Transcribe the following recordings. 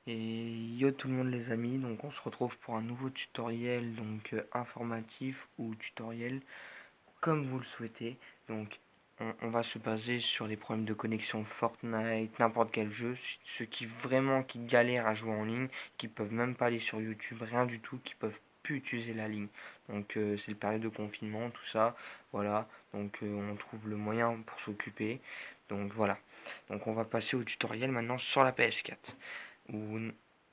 Et yo tout le monde les amis, donc on se retrouve pour un nouveau tutoriel donc informatif ou tutoriel comme vous le souhaitez. Donc on va se baser sur les problèmes de connexion Fortnite, n'importe quel jeu, ceux qui vraiment qui galèrent à jouer en ligne, qui peuvent même pas aller sur YouTube, rien du tout, qui peuvent plus utiliser la ligne. Donc c'est le période de confinement, tout ça, voilà. Donc on trouve le moyen pour s'occuper. Donc voilà. Donc on va passer au tutoriel maintenant sur la PS4 ou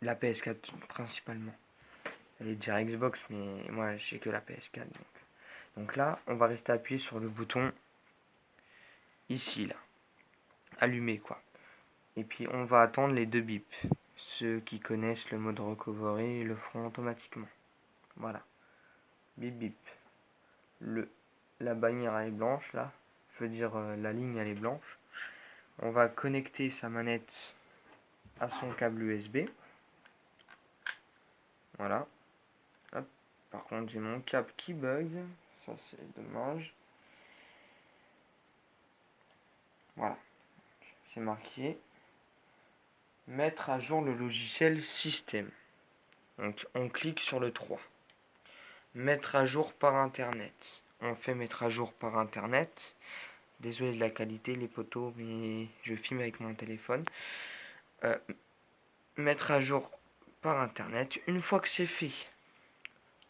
la PS4 principalement. Elle est déjà Xbox, mais moi j'ai que la PS4. Donc là, on va rester appuyé sur le bouton ici, là, allumer quoi. Et puis on va attendre les deux bips. Ceux qui connaissent le mode recovery le feront automatiquement. Voilà, bip bip. La bannière elle est blanche là, je veux dire la ligne elle est blanche. On va connecter sa manette à son câble USB. Voilà. Hop. Par contre, j'ai mon câble qui bug. Ça, c'est dommage. Voilà. C'est marqué. Mettre à jour le logiciel système. Donc, on clique sur le 3. Mettre à jour par Internet. On fait mettre à jour par Internet. Désolé de la qualité, les poteaux, mais je filme avec mon téléphone. Euh, Mettre à jour par Internet. Une fois que c'est fait,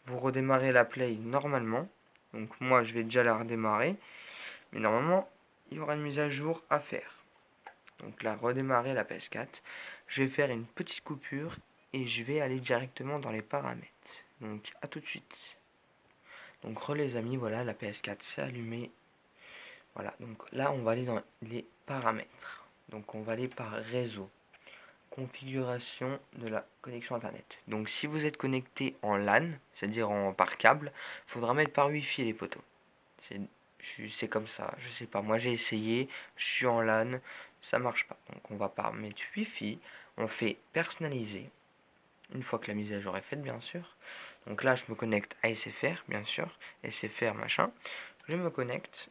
vous redémarrez la Play normalement. Donc, moi, je vais déjà la redémarrer. Mais normalement, il y aura une mise à jour à faire. Donc là, redémarrer la PS4. Je vais faire une petite coupure et je vais aller directement dans les paramètres. Donc à tout de suite. Donc les amis, voilà, la PS4 s'est allumée. Voilà, donc là, on va aller dans les paramètres. Donc on va aller par réseau. Configuration de la connexion internet. Donc si vous êtes connecté en LAN, c'est-à-dire par câble, il faudra mettre par Wi-Fi les poteaux. C'est comme ça, je sais pas. Moi j'ai essayé, je suis en LAN, ça marche pas. Donc on va pas mettre Wi-Fi, on fait personnaliser. Une fois que la mise à jour est faite, bien sûr. Donc là, je me connecte à SFR, bien sûr. SFR, machin. Je me connecte.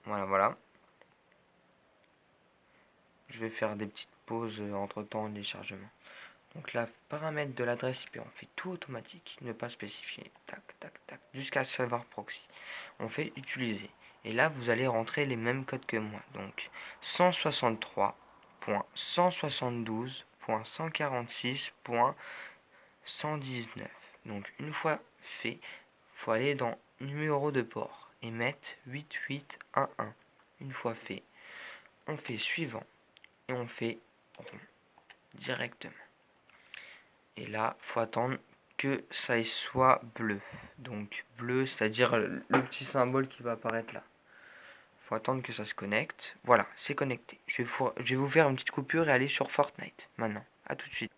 Voilà, voilà. Je vais faire des petites pauses entre temps de chargement. Donc là, paramètre de l'adresse IP, on fait tout automatique, ne pas spécifier. Tac, tac, tac. Jusqu'à serveur proxy. On fait utiliser. Et là, vous allez rentrer les mêmes codes que moi. Donc 163.172.146.119. Donc une fois fait, il faut aller dans numéro de port et mettre 8811. Une fois fait, on fait suivant et on fait rond directement. Et là, il faut attendre que ça soit bleu. Donc bleu, c'est-à-dire le petit symbole qui va apparaître là. Il faut attendre que ça se connecte. Voilà, c'est connecté. Je vais vous faire une petite coupure et aller sur Fortnite maintenant. A tout de suite.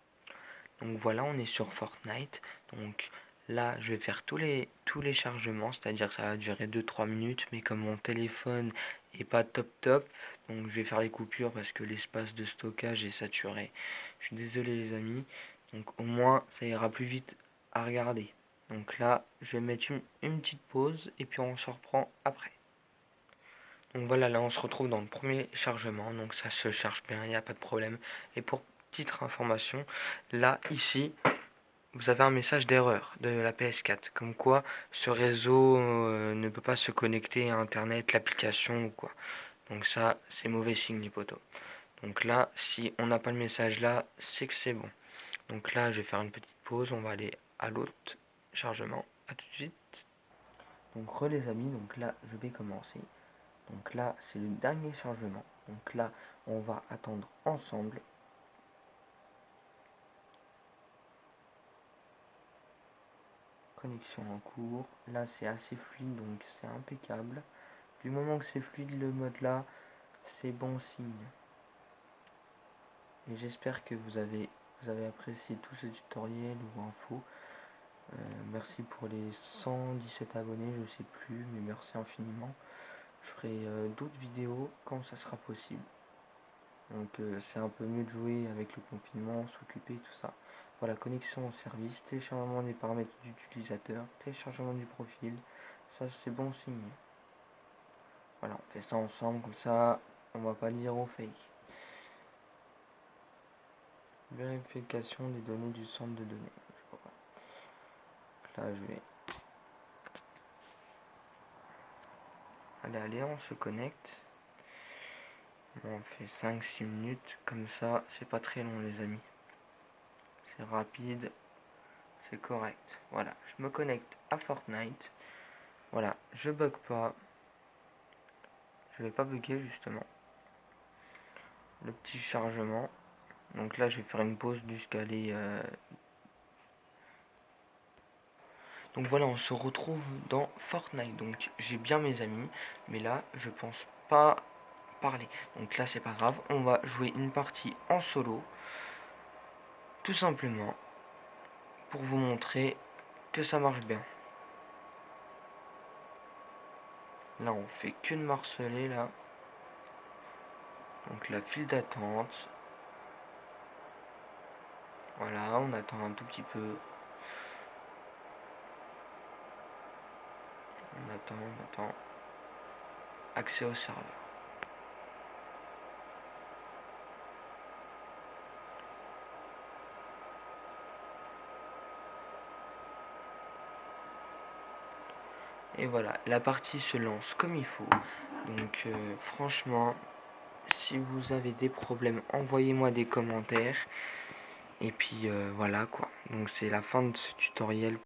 Donc voilà, on est sur Fortnite. Donc là, je vais faire tous les chargements, c'est-à-dire que ça va durer 2-3 minutes. Mais comme mon téléphone est pas top top, donc je vais faire les coupures parce que l'espace de stockage est saturé. Je suis désolé les amis. Donc au moins, ça ira plus vite à regarder. Donc là, je vais mettre une petite pause et puis on se reprend après. Donc voilà, là on se retrouve dans le premier chargement, donc ça se charge bien, il n'y a pas de problème. Et pour petite information, là ici, vous avez un message d'erreur de la PS4, comme quoi ce réseau ne peut pas se connecter à Internet, l'application ou quoi. Donc ça, c'est mauvais signe les potos. Donc là, si on n'a pas le message là, c'est que c'est bon. Donc là, je vais faire une petite pause, on va aller à l'autre chargement. À tout de suite. Donc les amis, donc là, je vais commencer. Donc là, c'est le dernier chargement. Donc là, on va attendre ensemble. Connexion en cours. Là, c'est assez fluide, donc c'est impeccable. Du moment que c'est fluide le mode là, c'est bon signe. Et j'espère que vous avez apprécié tout ce tutoriel ou info. Merci pour les 117 abonnés, je sais plus, mais merci infiniment. Je ferai d'autres vidéos quand ça sera possible. Donc c'est un peu mieux de jouer avec le confinement, s'occuper, tout ça. Voilà, connexion au service, téléchargement des paramètres d'utilisateur, téléchargement du profil. Ça c'est bon signe. Voilà, on fait ça ensemble, comme ça on va pas dire au fake. Vérification des données du centre de données. Là, je vais... Allez, on se connecte. Bon, on fait 5-6 minutes. Comme ça, c'est pas très long, les amis. C'est rapide. C'est correct. Voilà, je me connecte à Fortnite. Voilà, je bug pas. Je vais pas bugger, justement. Le petit chargement. Donc là, je vais faire une pause jusqu'à les... Donc voilà, on se retrouve dans Fortnite. Donc j'ai bien mes amis, mais là, je pense pas parler. Donc là, c'est pas grave. On va jouer une partie en solo. Tout simplement. Pour vous montrer que ça marche bien. Là, on fait que de marceler, là. Donc la file d'attente. Voilà, on attend un tout petit peu. On attend. Accès au serveur. Et voilà, la partie se lance comme il faut. Donc franchement, si vous avez des problèmes, envoyez-moi des commentaires. Et puis voilà quoi. Donc c'est la fin de ce tutoriel.